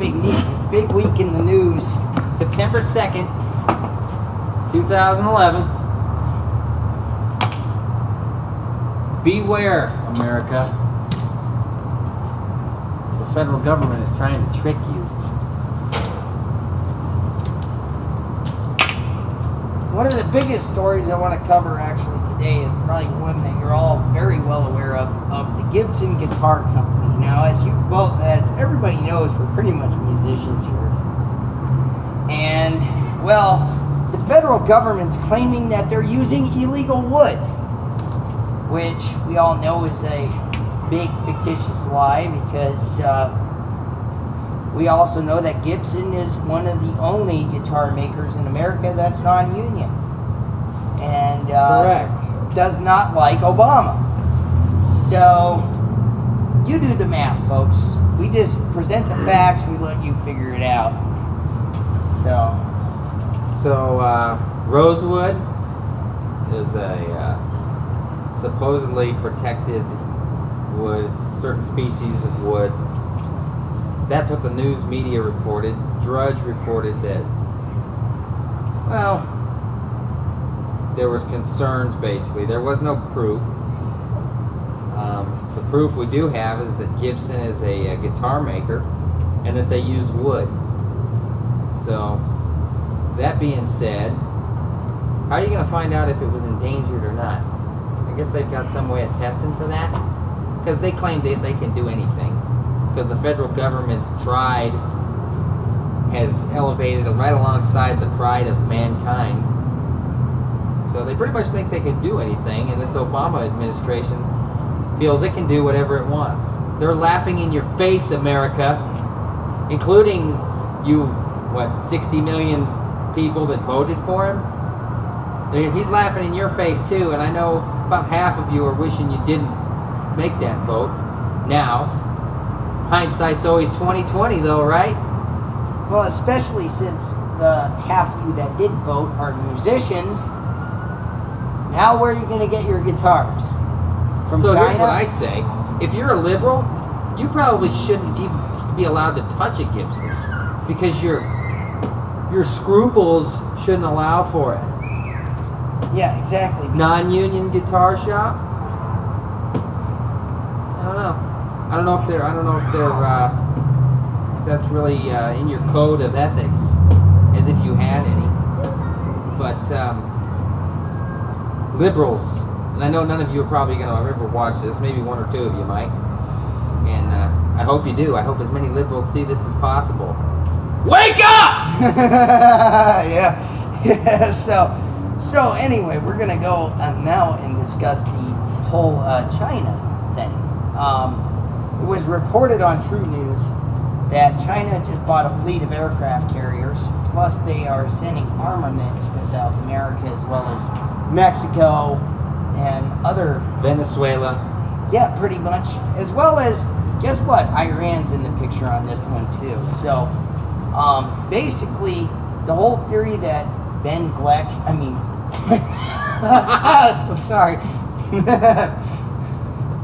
big week in the news. September 2nd, 2011. Beware, America. The federal government is trying to trick you. One of the biggest stories I want to cover actually today is probably one that you're all very well aware of the Gibson Guitar Company. Now, as everybody knows, we're pretty much musicians here. And, well, the federal government's claiming that they're using illegal wood, which we all know is a big fictitious lie, because we also know that Gibson is one of the only guitar makers in America that's non-union, and Correct. does not like Obama. So you do the math, folks. We just present the facts, we let you figure it out. So rosewood is a supposedly protected wood. It's certain species of wood. That's what the news media reported. Drudge reported that, well, there was concerns, basically. There was no proof. The proof we do have is that Gibson is a guitar maker and that they use wood. So, that being said, how are you going to find out if it was endangered or not? I guess they've got some way of testing for that, because they claim they can do anything. Because the federal government's pride has elevated right alongside the pride of mankind. So they pretty much think they can do anything, and this Obama administration feels it can do whatever it wants. They're laughing in your face, America, including you, 60 million people that voted for him? He's laughing in your face too, and I know about half of you are wishing you didn't make that vote. Now, hindsight's always 20/20 though, right? Well, especially since the half of you that did vote are musicians. Now where are you going to get your guitars? From So China? here's what I say. If you're a liberal, you probably shouldn't even be allowed to touch a Gibson, because your scruples shouldn't allow for it. Yeah, exactly. Non-union guitar shop? I don't know. I don't know if that's really in your code of ethics, as if you had any. But liberals, and I know none of you are probably going to ever watch this. Maybe one or two of you might. And I hope you do. I hope as many liberals see this as possible. Wake up! Yeah. So anyway, we're going to go now and discuss the whole China thing. It was reported on True News that China just bought a fleet of aircraft carriers, plus they are sending armaments to South America as well as Mexico and other... Venezuela. Yeah, pretty much. As well as, guess what? Iran's in the picture on this one too. So, basically, the whole theory that Ben Gleck, sorry,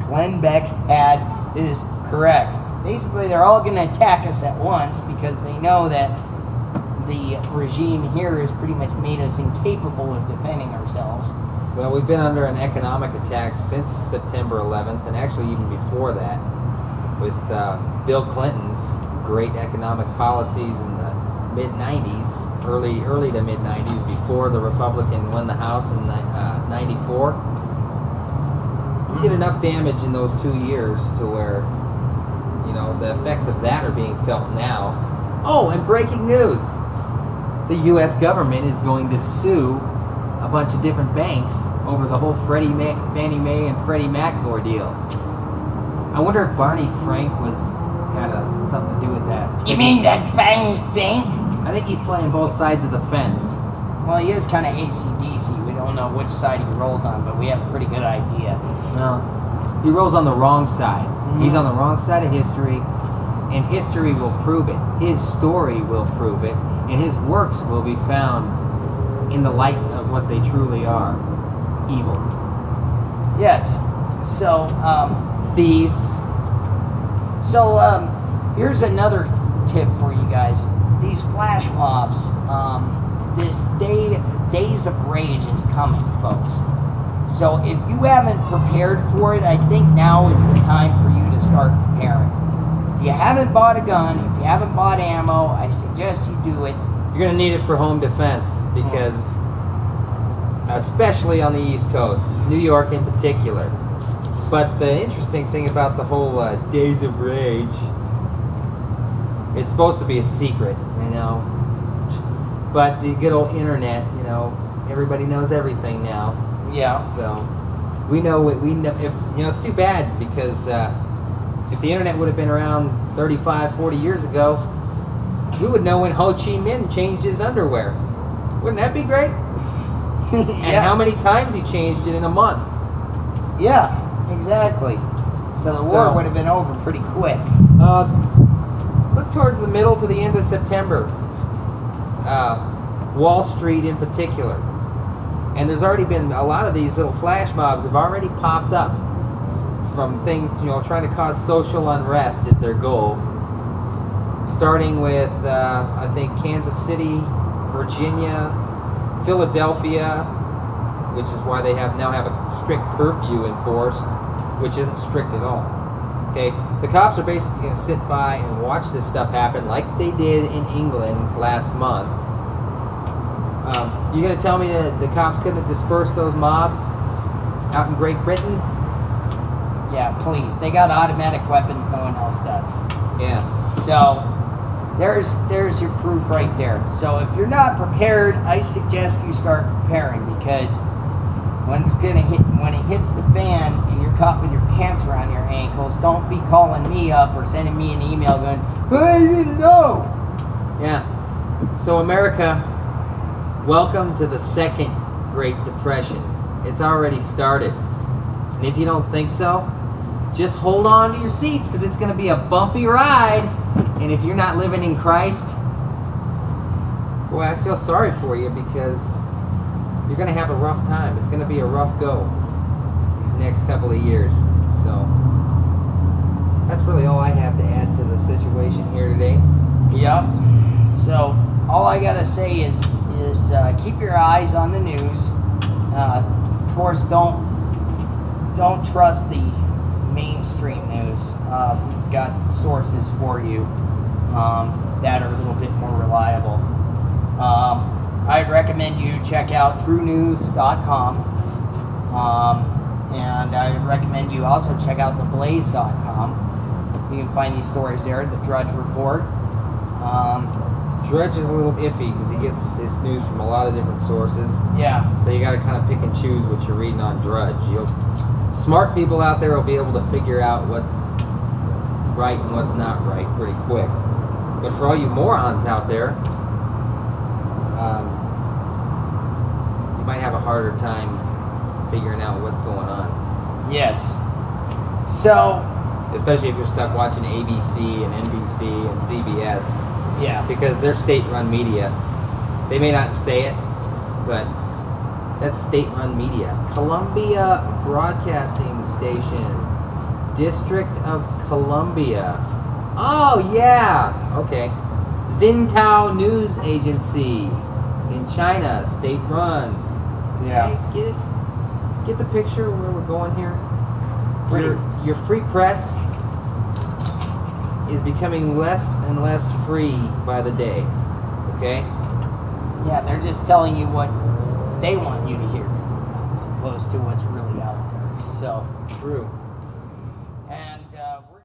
Glenn Beck had is correct. Basically, they're all going to attack us at once because they know that the regime here has pretty much made us incapable of defending ourselves. Well, we've been under an economic attack since September 11th, and actually even before that, with Bill Clinton's great economic policies in the mid-90s, early to mid-90s, before the Republican won the House in 94. He did enough damage in those 2 years to where, the effects of that are being felt now. Oh, and breaking news! The U.S. government is going to sue a bunch of different banks over the whole Fannie Mae and Freddie Mac ordeal. I wonder if Barney Frank had something to do with that. You mean that bang thing? I think he's playing both sides of the fence. Well, he is kind of AC/DC. We don't know which side he rolls on, but we have a pretty good idea. Well, he rolls on the wrong side. He's on the wrong side of history, and history will prove it. His story will prove it, and his works will be found in the light of what they truly are. Evil. Yes. So, Thieves. So, here's another tip for you guys. These flash mobs, this days of rage is coming, folks. So if you haven't prepared for it, I think now is the time for you to start preparing. If you haven't bought a gun, if you haven't bought ammo, I suggest you do it. You're going to need it for home defense because, especially on the East Coast, New York in particular. But the interesting thing about the whole Days of Rage, it's supposed to be a secret, you know. But the good old internet, you know, everybody knows everything now. Yeah. So we know what we know. If you know, it's too bad because if the internet would have been around 35, 40 years ago, we would know when Ho Chi Minh changed his underwear. Wouldn't that be great? And how many times he changed it in a month? Yeah, exactly. So the war would have been over pretty quick. Look towards the middle to the end of September. Wall Street in particular. And there's already been a lot of these little flash mobs have already popped up from things, you know, trying to cause social unrest is their goal. Starting with, I think, Kansas City, Virginia, Philadelphia, which is why they now have a strict curfew enforced, which isn't strict at all. Okay, the cops are basically going to sit by and watch this stuff happen like they did in England last month. You going to tell me that the cops couldn't have dispersed those mobs out in Great Britain? Yeah, please. They got automatic weapons no one else does. Yeah. So there's your proof right there. So if you're not prepared, I suggest you start preparing because when it hits the fan and you're caught with your pants around your ankles, don't be calling me up or sending me an email going, I didn't know. Yeah. So America, welcome to the second Great Depression. It's already started. And if you don't think so, just hold on to your seats because it's going to be a bumpy ride. And if you're not living in Christ, boy, I feel sorry for you because you're going to have a rough time. It's going to be a rough go these next couple of years. So that's really all I have to add to the situation here today. Yep. So all I got to say is keep your eyes on the news. Of course, don't trust the mainstream news. We've got sources for you that are a little bit more reliable. I'd recommend you check out TrueNews.com, and I recommend you also check out TheBlaze.com. You can find these stories there. The Drudge Report. Drudge is a little iffy because he gets his news from a lot of different sources. Yeah. So you got to kind of pick and choose what you're reading on Drudge. Smart people out there will be able to figure out what's right and what's not right pretty quick. But for all you morons out there, you might have a harder time figuring out what's going on. Yes. So, especially if you're stuck watching ABC and NBC and CBS. Yeah. Because they're state-run media. They may not say it, but that's state-run media. Columbia Broadcasting Station, District of Columbia. Oh, yeah. Okay. Xintao News Agency in China, state-run. Yeah. Hey, get the picture where we're going here? Your free press is becoming less and less free by the day. Okay? Yeah, they're just telling you what they want you to hear, as opposed to what's really out there. So true.